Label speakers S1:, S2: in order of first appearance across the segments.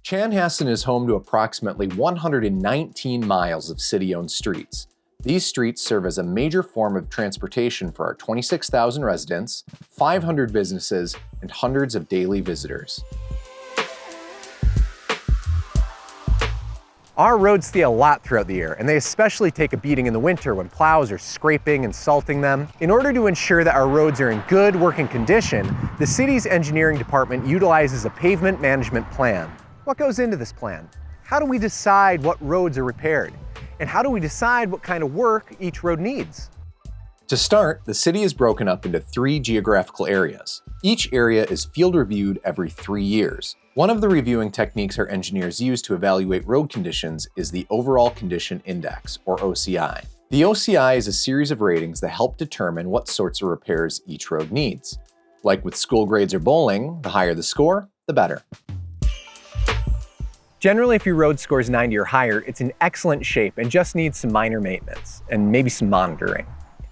S1: Chanhassen is home to approximately 119 miles of city-owned streets. These streets serve as a major form of transportation for our 26,000 residents, 500 businesses, and hundreds of daily visitors.
S2: Our roads see a lot throughout the year, and they especially take a beating in the winter when plows are scraping and salting them. In order to ensure that our roads are in good working condition, the city's engineering department utilizes a pavement management plan. What goes into this plan? How do we decide what roads are repaired? And how do we decide what kind of work each road needs?
S1: To start, the city is broken up into 3 geographical areas. Each area is field reviewed every 3 years. One of the reviewing techniques our engineers use to evaluate road conditions is the Overall Condition Index, or OCI. The OCI is a series of ratings that help determine what sorts of repairs each road needs. Like with school grades or bowling, the higher the score, the better.
S2: Generally, if your road scores 90 or higher, it's in excellent shape and just needs some minor maintenance and maybe some monitoring.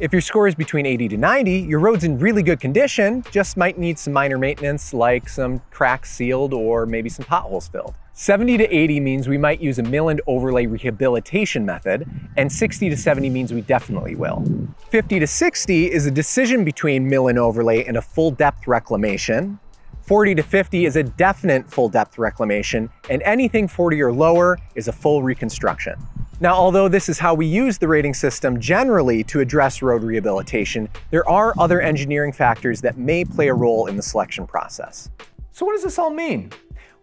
S2: If your score is between 80 to 90, your road's in really good condition, just might need some minor maintenance like some cracks sealed or maybe some potholes filled. 70 to 80 means we might use a mill and overlay rehabilitation method, and 60 to 70 means we definitely will. 50 to 60 is a decision between mill and overlay and a full depth reclamation. 40 to 50 is a definite full depth reclamation, and anything 40 or lower is a full reconstruction. Now, although this is how we use the rating system generally to address road rehabilitation, there are other engineering factors that may play a role in the selection process. So what does this all mean?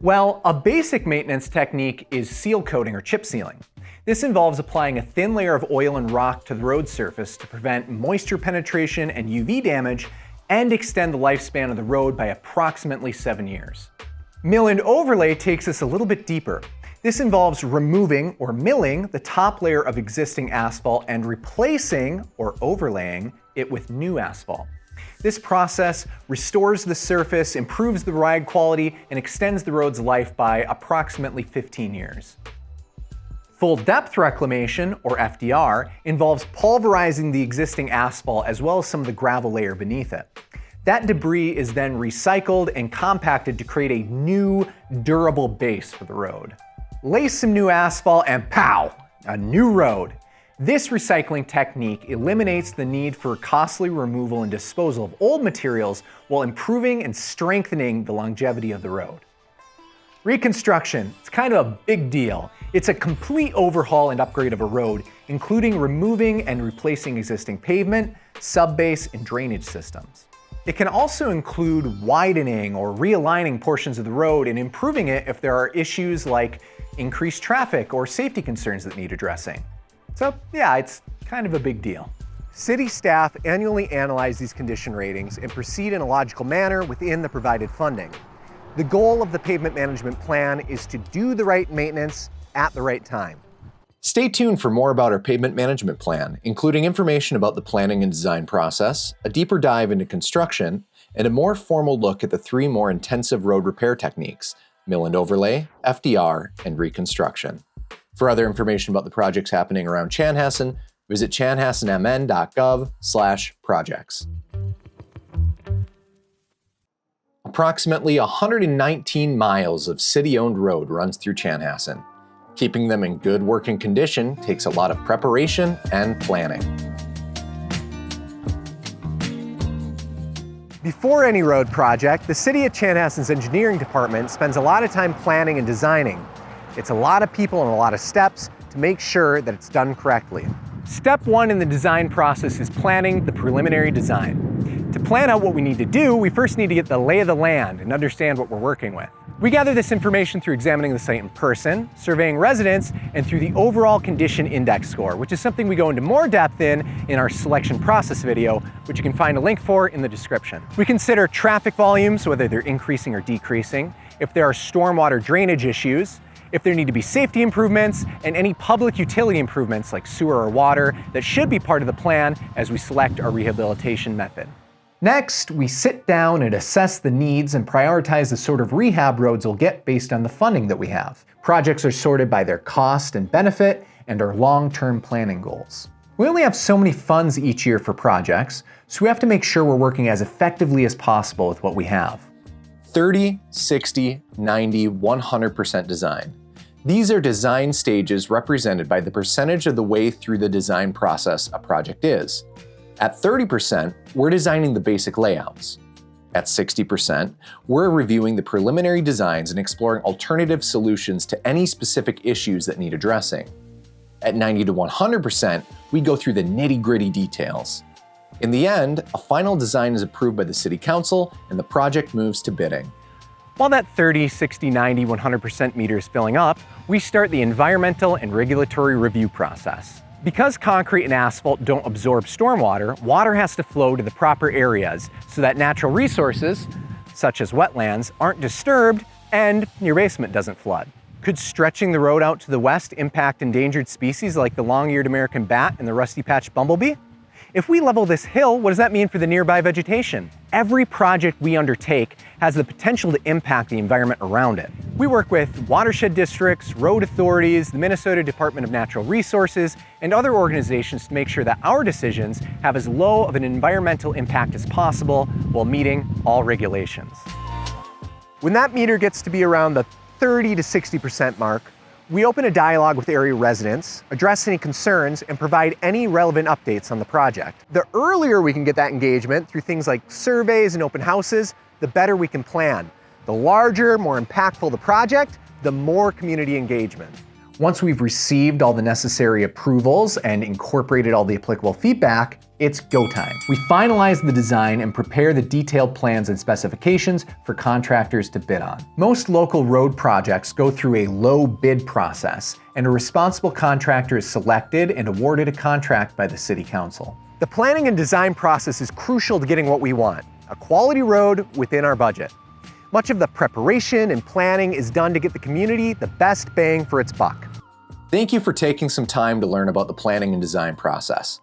S2: Well, a basic maintenance technique is seal coating or chip sealing. This involves applying a thin layer of oil and rock to the road surface to prevent moisture penetration and UV damage and extend the lifespan of the road by approximately 7 years. Mill and overlay takes us a little bit deeper. This involves removing or milling the top layer of existing asphalt and replacing or overlaying it with new asphalt. This process restores the surface, improves the ride quality, and extends the road's life by approximately 15 years. Full depth reclamation, or FDR, involves pulverizing the existing asphalt as well as some of the gravel layer beneath it. That debris is then recycled and compacted to create a new, durable base for the road. Lay some new asphalt and pow! A new road. This recycling technique eliminates the need for costly removal and disposal of old materials while improving and strengthening the longevity of the road. Reconstruction, it's kind of a big deal. It's a complete overhaul and upgrade of a road, including removing and replacing existing pavement, subbase, and drainage systems. It can also include widening or realigning portions of the road and improving it if there are issues like increased traffic or safety concerns that need addressing. So yeah, it's kind of a big deal. City staff annually analyze these condition ratings and proceed in a logical manner within the provided funding. The goal of the pavement management plan is to do the right maintenance at the right time.
S1: Stay tuned for more about our pavement management plan, including information about the planning and design process, a deeper dive into construction, and a more formal look at the 3 more intensive road repair techniques: mill and overlay, FDR, and reconstruction. For other information about the projects happening around Chanhassen, visit chanhassenmn.gov/projects. Approximately 119 miles of city-owned road runs through Chanhassen. Keeping them in good working condition takes a lot of preparation and planning.
S2: Before any road project, the City of Chanhassen's engineering department spends a lot of time planning and designing. It's a lot of people and a lot of steps to make sure that it's done correctly. Step 1 in the design process is planning the preliminary design. To plan out what we need to do, we first need to get the lay of the land and understand what we're working with. We gather this information through examining the site in person, surveying residents, and through the overall condition index score, which is something we go into more depth in our selection process video, which you can find a link for in the description. We consider traffic volumes, whether they're increasing or decreasing, if there are stormwater drainage issues, if there need to be safety improvements, and any public utility improvements like sewer or water that should be part of the plan as we select our rehabilitation method. Next, we sit down and assess the needs and prioritize the sort of rehab roads we'll get based on the funding that we have. Projects are sorted by their cost and benefit and our long-term planning goals. We only have so many funds each year for projects, so we have to make sure we're working as effectively as possible with what we have.
S1: 30, 60, 90, 100% design. These are design stages represented by the percentage of the way through the design process a project is. At 30%, we're designing the basic layouts. At 60%, we're reviewing the preliminary designs and exploring alternative solutions to any specific issues that need addressing. At 90 to 100%, we go through the nitty-gritty details. In the end, a final design is approved by the City Council and the project moves to bidding.
S2: While that 30, 60, 90, 100% meter is filling up, we start the environmental and regulatory review process. Because concrete and asphalt don't absorb stormwater, water has to flow to the proper areas so that natural resources, such as wetlands, aren't disturbed and your basement doesn't flood. Could stretching the road out to the west impact endangered species like the long-eared American bat and the rusty-patched bumblebee? If we level this hill, what does that mean for the nearby vegetation? Every project we undertake has the potential to impact the environment around it. We work with watershed districts, road authorities, the Minnesota Department of Natural Resources, and other organizations to make sure that our decisions have as low of an environmental impact as possible while meeting all regulations. When that meter gets to be around the 30 to 60% mark, we open a dialogue with area residents, address any concerns, and provide any relevant updates on the project. The earlier we can get that engagement through things like surveys and open houses, the better we can plan. The larger, more impactful the project, the more community engagement. Once we've received all the necessary approvals and incorporated all the applicable feedback, it's go time. We finalize the design and prepare the detailed plans and specifications for contractors to bid on. Most local road projects go through a low bid process, and a responsible contractor is selected and awarded a contract by the City Council. The planning and design process is crucial to getting what we want, a quality road within our budget. Much of the preparation and planning is done to get the community the best bang for its buck.
S1: Thank you for taking some time to learn about the planning and design process.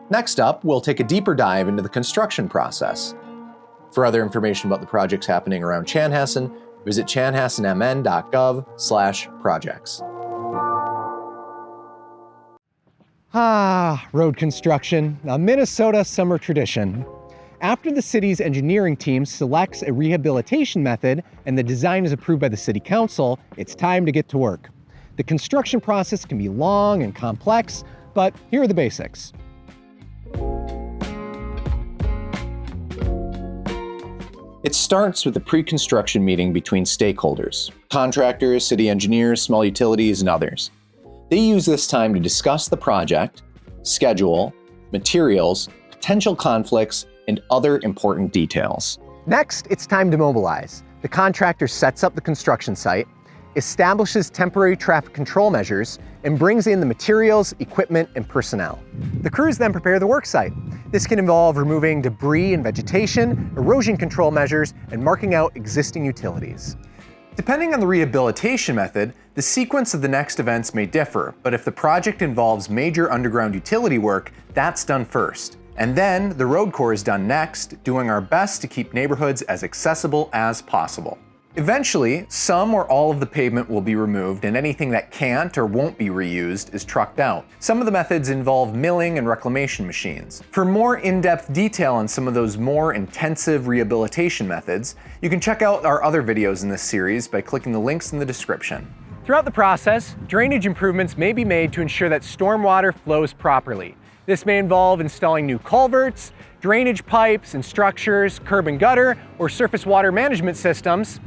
S1: Next up, we'll take a deeper dive into the construction process. For other information about the projects happening around Chanhassen, visit chanhassenmn.gov/projects.
S2: Road construction, a Minnesota summer tradition. After the city's engineering team selects a rehabilitation method and the design is approved by the City Council, it's time to get to work. The construction process can be long and complex, but here are the basics.
S1: It starts with a pre-construction meeting between stakeholders, contractors, city engineers, small utilities, and others. They use this time to discuss the project, schedule, materials, potential conflicts, and other important details.
S2: Next, it's time to mobilize. The contractor sets up the construction site, establishes temporary traffic control measures, and brings in the materials, equipment, and personnel. The crews then prepare the work site. This can involve removing debris and vegetation, erosion control measures, and marking out existing utilities. Depending on the rehabilitation method, the sequence of the next events may differ, but if the project involves major underground utility work, that's done first. And then the road core is done next, doing our best to keep neighborhoods as accessible as possible. Eventually, some or all of the pavement will be removed and anything that can't or won't be reused is trucked out. Some of the methods involve milling and reclamation machines. For more in-depth detail on some of those more intensive rehabilitation methods, you can check out our other videos in this series by clicking the links in the description. Throughout the process, drainage improvements may be made to ensure that stormwater flows properly. This may involve installing new culverts, drainage pipes and structures, curb and gutter, or surface water management systems,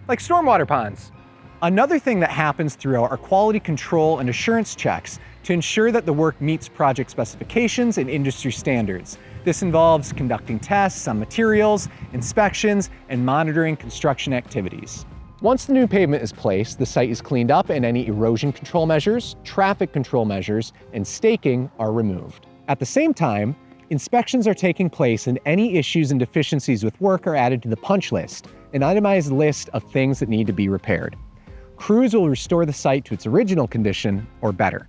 S2: like stormwater ponds. Another thing that happens throughout are quality control and assurance checks to ensure that the work meets project specifications and industry standards. This involves conducting tests on materials, inspections, and monitoring construction activities. Once the new pavement is placed, the site is cleaned up and any erosion control measures, traffic control measures, and staking are removed. At the same time, inspections are taking place and any issues and deficiencies with work are added to the punch list, an itemized list of things that need to be repaired. Crews will restore the site to its original condition or better.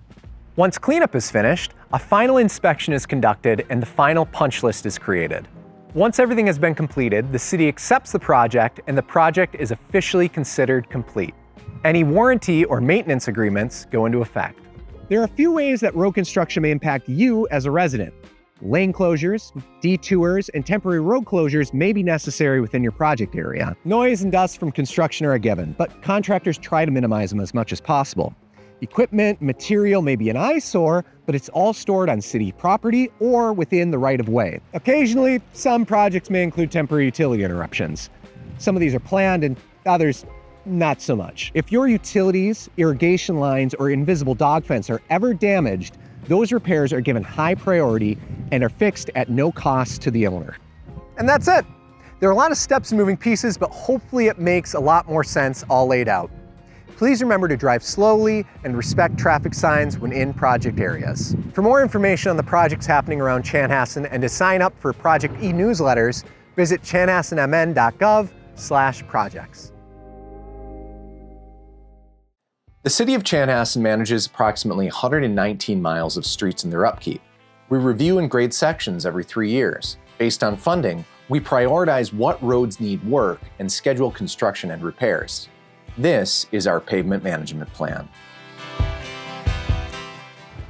S2: Once cleanup is finished, a final inspection is conducted and the final punch list is created. Once everything has been completed, the city accepts the project and the project is officially considered complete. Any warranty or maintenance agreements go into effect. There are a few ways that road construction may impact you as a resident. Lane closures, detours, and temporary road closures may be necessary within your project area. Noise and dust from construction are a given, but contractors try to minimize them as much as possible. Equipment, material may be an eyesore, but it's all stored on city property or within the right-of-way. Occasionally, some projects may include temporary utility interruptions. Some of these are planned and others not so much. If your utilities, irrigation lines, or invisible dog fence are ever damaged, those repairs are given high priority and are fixed at no cost to the owner. And that's it. There are a lot of steps and moving pieces, but hopefully it makes a lot more sense all laid out. Please remember to drive slowly and respect traffic signs when in project areas. For more information on the projects happening around Chanhassen and to sign up for project e-newsletters, visit chanhassenmn.gov/projects.
S1: The city of Chanhassen manages approximately 119 miles of streets and their upkeep. We review and grade sections every 3 years. Based on funding, we prioritize what roads need work and schedule construction and repairs. This is our pavement management plan.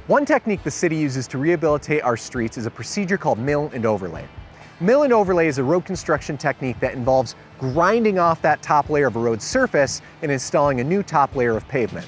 S2: One technique the city uses to rehabilitate our streets is a procedure called mill and overlay. Mill and overlay is a road construction technique that involves grinding off that top layer of a road surface and installing a new top layer of pavement.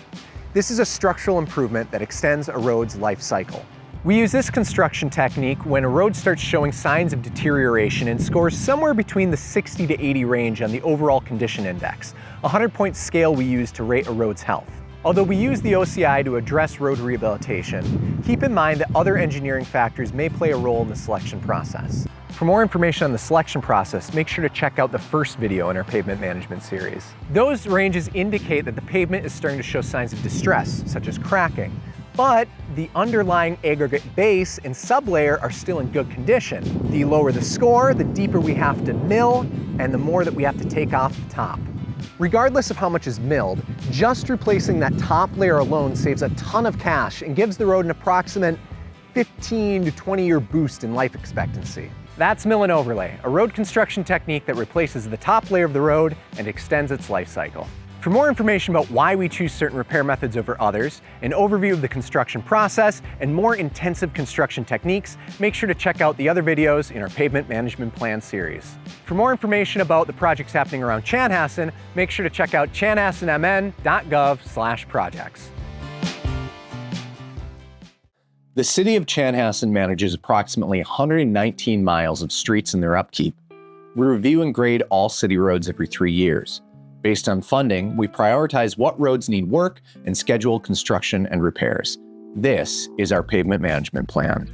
S2: This is a structural improvement that extends a road's life cycle. We use this construction technique when a road starts showing signs of deterioration and scores somewhere between the 60 to 80 range on the overall condition index, a 100-point scale we use to rate a road's health. Although we use the OCI to address road rehabilitation, keep in mind that other engineering factors may play a role in the selection process. For more information on the selection process, make sure to check out the first video in our pavement management series. Those ranges indicate that the pavement is starting to show signs of distress, such as cracking, but the underlying aggregate base and sublayer are still in good condition. The lower the score, the deeper we have to mill, and the more that we have to take off the top. Regardless of how much is milled, just replacing that top layer alone saves a ton of cash and gives the road an approximate 15 to 20-year boost in life expectancy. That's mill and overlay, a road construction technique that replaces the top layer of the road and extends its life cycle. For more information about why we choose certain repair methods over others, an overview of the construction process, and more intensive construction techniques, make sure to check out the other videos in our Pavement Management Plan series. For more information about the projects happening around Chanhassen, make sure to check out chanhassenmn.gov/projects.
S1: The city of Chanhassen manages approximately 119 miles of streets and their upkeep. We review and grade all city roads every 3 years. Based on funding, we prioritize what roads need work and schedule construction and repairs. This is our pavement management plan.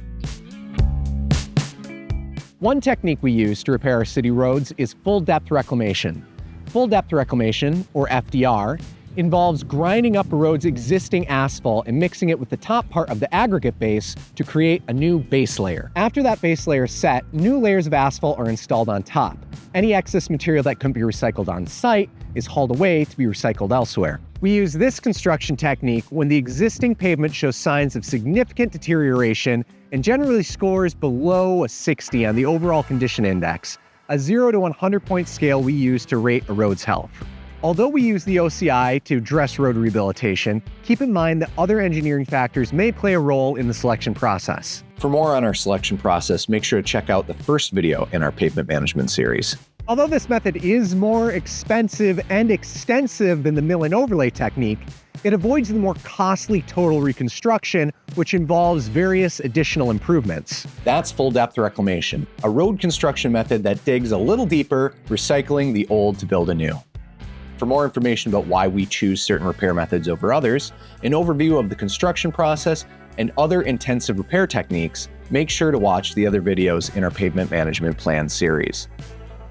S2: One technique we use to repair our city roads is full depth reclamation. Full depth reclamation, or FDR, involves grinding up a road's existing asphalt and mixing it with the top part of the aggregate base to create a new base layer. After that base layer is set, new layers of asphalt are installed on top. Any excess material that couldn't be recycled on site is hauled away to be recycled elsewhere. We use this construction technique when the existing pavement shows signs of significant deterioration and generally scores below a 60 on the overall condition index, a 0 to 100-point scale we use to rate a road's health. Although we use the OCI to address road rehabilitation, keep in mind that other engineering factors may play a role in the selection process.
S1: For more on our selection process, make sure to check out the first video in our pavement management series.
S2: Although this method is more expensive and extensive than the mill and overlay technique, it avoids the more costly total reconstruction, which involves various additional improvements.
S1: That's full depth reclamation, a road construction method that digs a little deeper, recycling the old to build anew. For more information about why we choose certain repair methods over others, an overview of the construction process, and other intensive repair techniques, make sure to watch the other videos in our Pavement Management Plan series.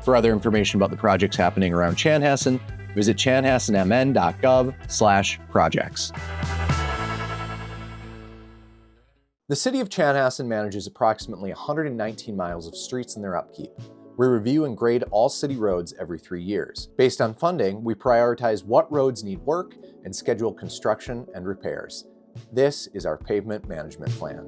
S1: For other information about the projects happening around Chanhassen, visit chanhassenmn.gov/projects. The city of Chanhassen manages approximately 119 miles of streets and their upkeep. We review and grade all city roads every 3 years. Based on funding, we prioritize what roads need work and schedule construction and repairs. This is our pavement management plan.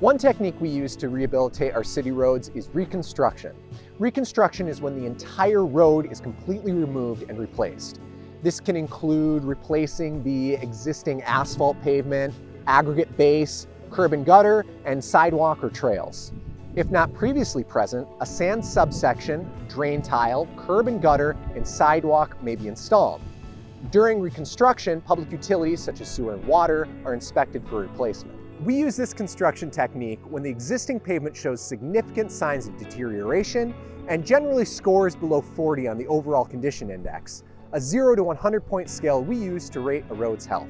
S2: One technique we use to rehabilitate our city roads is reconstruction. Reconstruction is when the entire road is completely removed and replaced. This can include replacing the existing asphalt pavement, aggregate base, curb and gutter, and sidewalk or trails. If not previously present, a sand subsection, drain tile, curb and gutter, and sidewalk may be installed. During reconstruction, public utilities such as sewer and water are inspected for replacement. We use this construction technique when the existing pavement shows significant signs of deterioration and generally scores below 40 on the overall condition index, a 0 to 100 point scale we use to rate a road's health.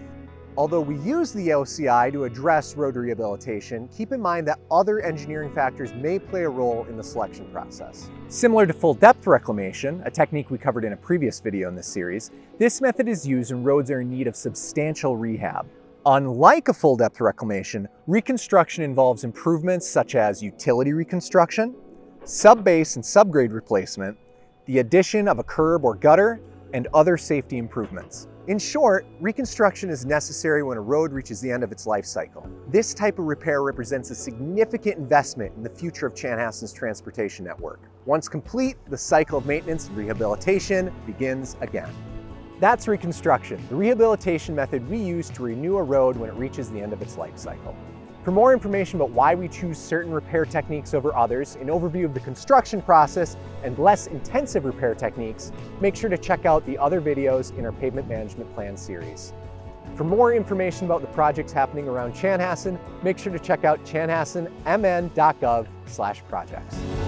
S2: Although we use the OCI to address road rehabilitation, keep in mind that other engineering factors may play a role in the selection process. Similar to full depth reclamation, a technique we covered in a previous video in this series, this method is used when roads are in need of substantial rehab. Unlike a full depth reclamation, reconstruction involves improvements such as utility reconstruction, subbase and subgrade replacement, the addition of a curb or gutter, and other safety improvements. In short, reconstruction is necessary when a road reaches the end of its life cycle. This type of repair represents a significant investment in the future of Chanhassen's transportation network. Once complete, the cycle of maintenance and rehabilitation begins again. That's reconstruction, the rehabilitation method we use to renew a road when it reaches the end of its life cycle. For more information about why we choose certain repair techniques over others, an overview of the construction process, and less intensive repair techniques, make sure to check out the other videos in our Pavement Management Plan series. For more information about the projects happening around Chanhassen, make sure to check out chanhassenmn.gov/projects.